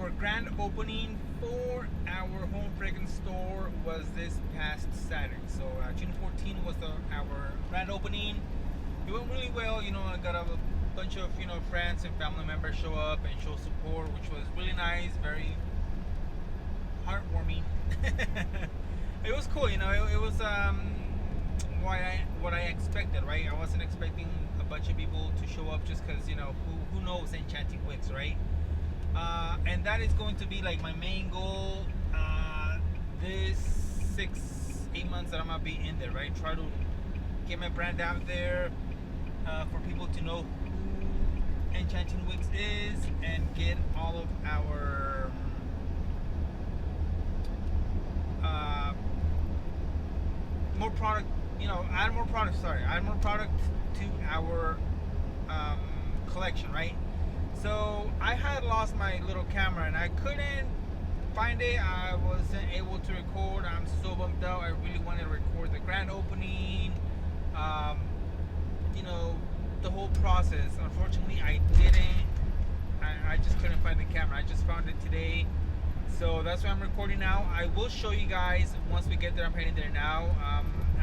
our grand opening for our home fragrance store was this past Saturday. So June 14th was our grand opening. It went really well. I got a bunch of friends and family members show up and show support, which was really nice, very heartwarming. It was cool. It was what I expected, right? I wasn't expecting a bunch of people to show up just because who knows Enchanting Wigs, right? And that is going to be like my main goal this 6-8 months that I'm gonna be in there, right? Try to get my brand out there for people to know who Enchanting Wigs is, and get all of our more product, add more product to our collection, right? So I had lost my little camera and I couldn't find it. I wasn't able to record. I'm so bummed out. I really wanted to record the grand opening, the whole process. Unfortunately, I didn't. I just couldn't find the camera. I just found it today. So that's why I'm recording now. I will show you guys once we get there. I'm heading there now.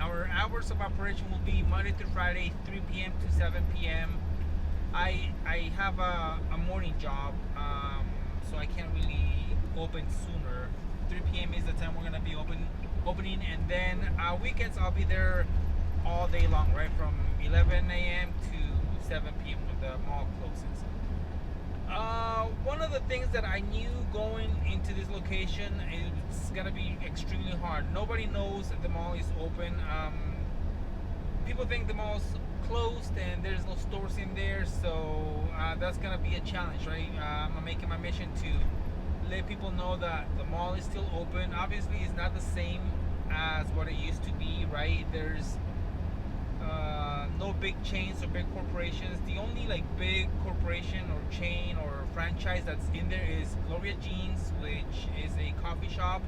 Our hours of operation will be Monday through Friday, 3 p.m. to 7 p.m. I have a morning job, so I can't really open sooner. 3 p.m. is the time we're gonna be opening, and then weekends I'll be there all day long, right from 11 a.m. to 7 p.m. when the mall closes. One of the things that I knew going into this location, it's gonna be extremely hard. Nobody knows that the mall is open. People think the mall's closed and there's no stores in there, so that's gonna be a challenge, right? I'm making my mission to let people know that the mall is still open. Obviously, it's not the same as what it used to be, right? There's no big chains or big corporations. The only big corporation or chain or franchise that's in there is Gloria Jeans, which is a coffee shop,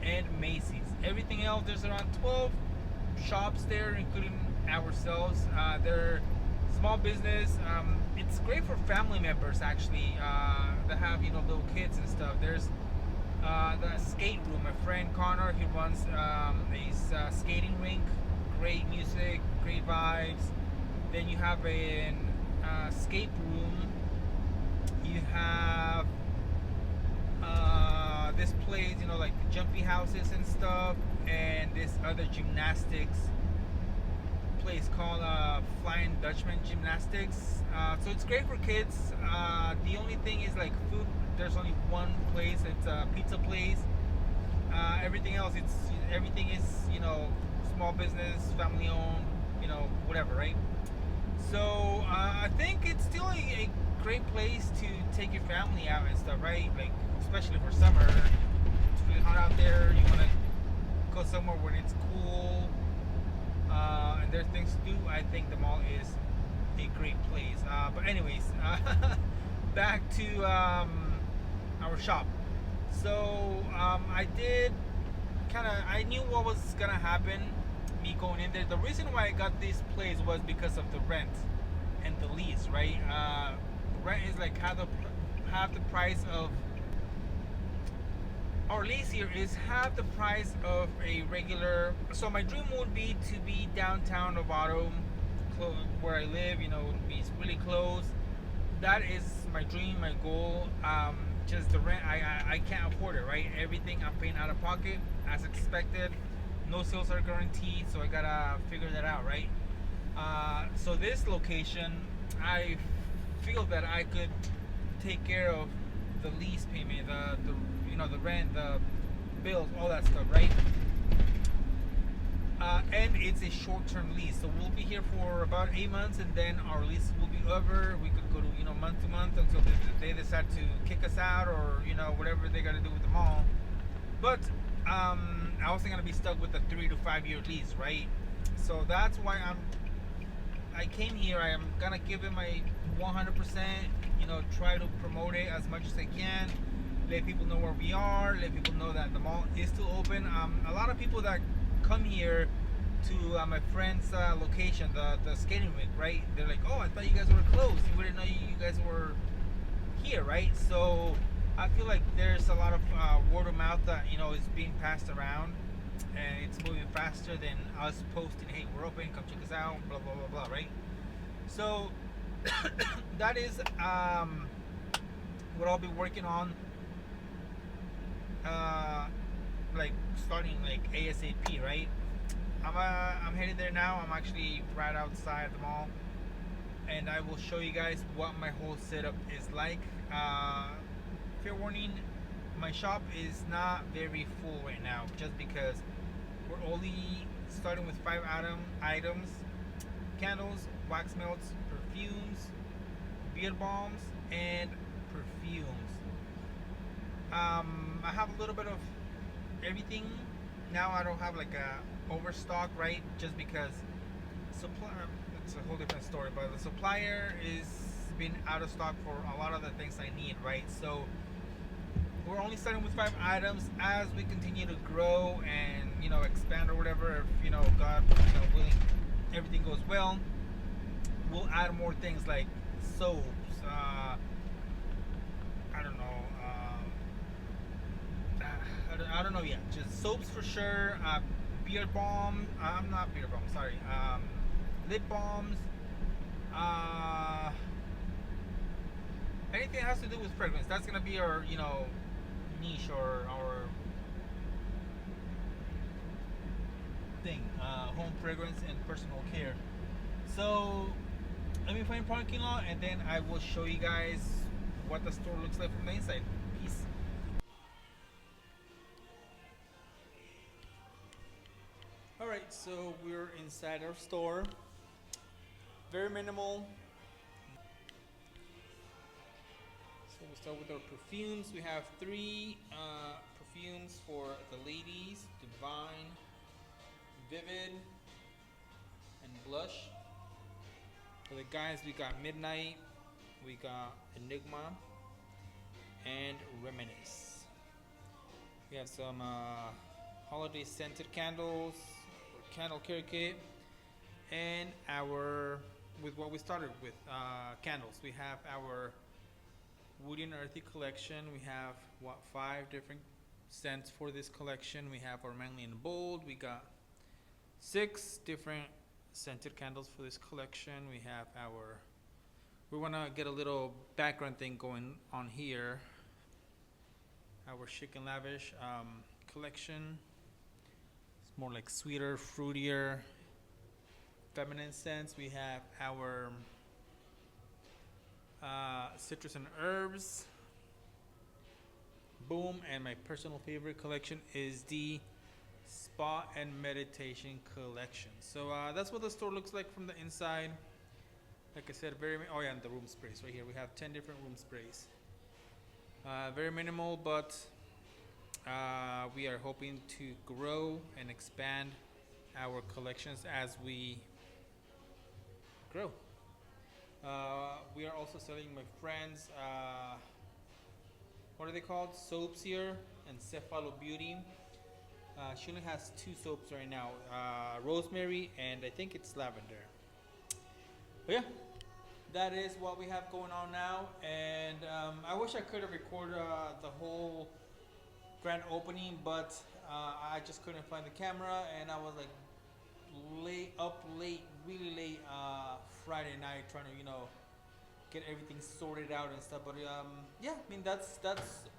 and Macy's. Everything else, there's around 12 shops there, including ourselves. They're small business. It's great for family members actually that have little kids and stuff. There's the skate room. My friend Connor, he runs a skating rink. Great music, great vibes. Then you have an escape room. You have this place, like jumpy houses and stuff, and this other gymnastics place called Flying Dutchman Gymnastics. So it's great for kids. The only thing is food. There's only one place. It's a pizza place. Everything else, everything is small business, family owned, whatever, right? So I think it's still a great place to take your family out and stuff, right? Especially for summer. It's really hot out there. You want to go somewhere where it's cool. And there's things to do. I think the mall is a great place. But anyways, back to our shop. So I knew what was gonna happen, me going in there. The reason why I got this place was because of the rent and the lease, right? Rent is half the price of our lease here is half the price of a regular. So my dream would be to be downtown Novato, where I live. Be really close. That is my dream, my goal. Just the rent, I can't afford it, right? Everything I'm paying out of pocket, as expected. No sales are guaranteed, so I gotta figure that out, right? So this location, I feel that I could take care of the lease payment, the rent, the bills, all that stuff, right? And it's a short-term lease, so we'll be here for about 8 months, and then our lease will be over. We could go to month to month until they decide to kick us out, or whatever they got to do with the mall. But I wasn't gonna be stuck with a 3 to 5 year lease, right? So that's why I came here. I am gonna give it my 100%. Try to promote it as much as I can. Let people know where we are. Let people know that the mall is still open. A lot of people that come here to my friend's location, the skating rink, right? They're like, "Oh, I thought you guys were closed. We didn't know you guys were here," right? So I feel like there's a lot of word of mouth that is being passed around, and it's moving faster than us posting, "Hey, we're open, come check us out," blah blah blah blah, right? So that is what I'll be working on, uh, like starting like ASAP, right? I'm heading there now. I'm actually right outside the mall, and I will show you guys what my whole setup is like. Fair warning, my shop is not very full right now, just because we're only starting with five items: candles, wax melts, perfumes, beard balms, and perfumes. I have a little bit of everything now. I don't have like a overstock, right? Just because supply. It's a whole different story, but the supplier is been out of stock for a lot of the things I need, right? So we're only starting with five items. As we continue to grow and expand or whatever, if God willing, everything goes well, we'll add more things like soaps. I don't know. I don't know yet. Just soaps for sure. Beard balm. I'm not beard balm. Sorry. Lip balms. Uh, Anything that has to do with fragrance. That's gonna be our niche or our thing. Home fragrance and personal care. So let me find parking lot, and then I will show you guys what the store looks like from the inside. Peace. All right, so we're inside our store. Very minimal. So we'll start with our perfumes. We have three perfumes for the ladies: Divine, Vivid, and Blush. For the guys, we got Midnight, we got Enigma, and Reminisce. We have some holiday scented candles, candle care kit, and our with what we started with candles. We have our Woody and Earthy collection. We have five different scents for this collection. We have our Manly and Bold. We got six different scented candles for this collection. We have we want to get a little background thing going on here. Our Chic and Lavish collection. It's more like sweeter, fruitier, feminine scents. We have our citrus and herbs. Boom. And my personal favorite collection is the Spa and Meditation collection. So that's what the store looks like from the inside. Like I said, oh yeah, and the room sprays right here. We have 10 different room sprays. Very minimal, but we are hoping to grow and expand our collections as we grow. We are also selling my friends, what are they called? Soaps here, and Cephalo Beauty. She only has two soaps right now, rosemary and I think it's lavender. But yeah, that is what we have going on now. And I wish I could have recorded the whole grand opening, but I just couldn't find the camera, and I was like late, really late Friday night trying to get everything sorted out and stuff. But yeah, I mean that's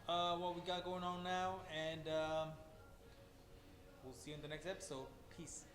what we got going on now, and we'll see you in the next episode. Peace.